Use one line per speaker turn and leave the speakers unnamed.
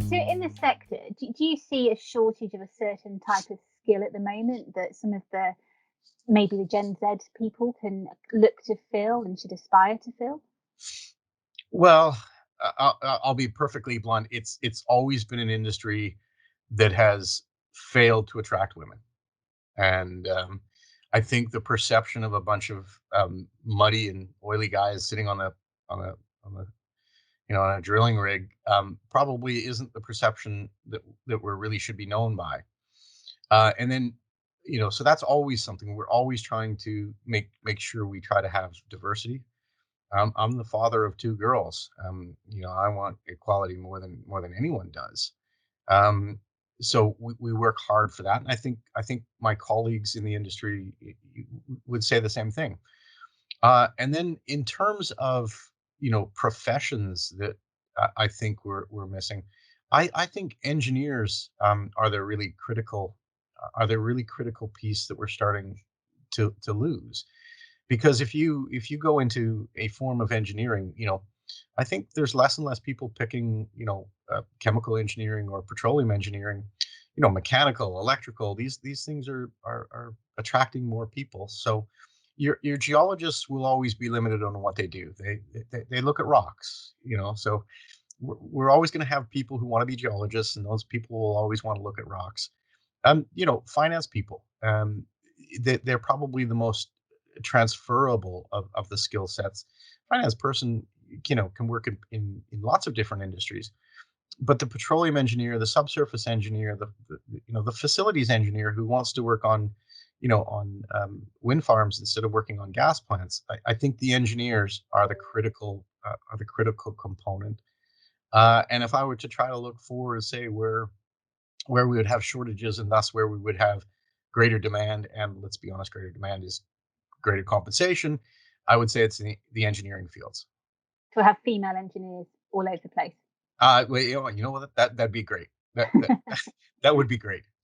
So in this sector, do you see a shortage of a certain type of skill at the moment that some of the maybe the Gen Z people can look to fill and should aspire to fill?
Well, I'll be perfectly blunt. It's always been an industry that has failed to attract women, and I think the perception of a bunch of muddy and oily guys sitting on a on a on a drilling rig probably isn't the perception that we really should be known by. And then so that's always something we're always trying to make sure we try to have diversity. I'm the father of two girls. I want equality more than anyone does. Um, so we work hard for that, and I think my colleagues in the industry would say the same thing. And then in terms of professions that I think we're missing, I think engineers are the really critical piece that we're starting to lose, because if you go into a form of engineering, I think there's less and less people picking chemical engineering or petroleum engineering. Mechanical, electrical, these things are attracting more people. So your geologists will always be limited on what they do. They look at rocks, so we're always going to have people who want to be geologists, and those people will always want to look at rocks. Finance people, they're probably the most transferable of the skill sets. Finance person, can work in lots of different industries, but the petroleum engineer, the subsurface engineer, the facilities engineer who wants to work on wind farms instead of working on gas plants. I think the engineers are the critical component. And if I were to try to look forward and say where we would have shortages and thus where we would have greater demand, and let's be honest, greater demand is greater compensation, I would say it's the engineering fields.
To have female engineers all over the place.
Well, you know what? That'd be great. That would be great.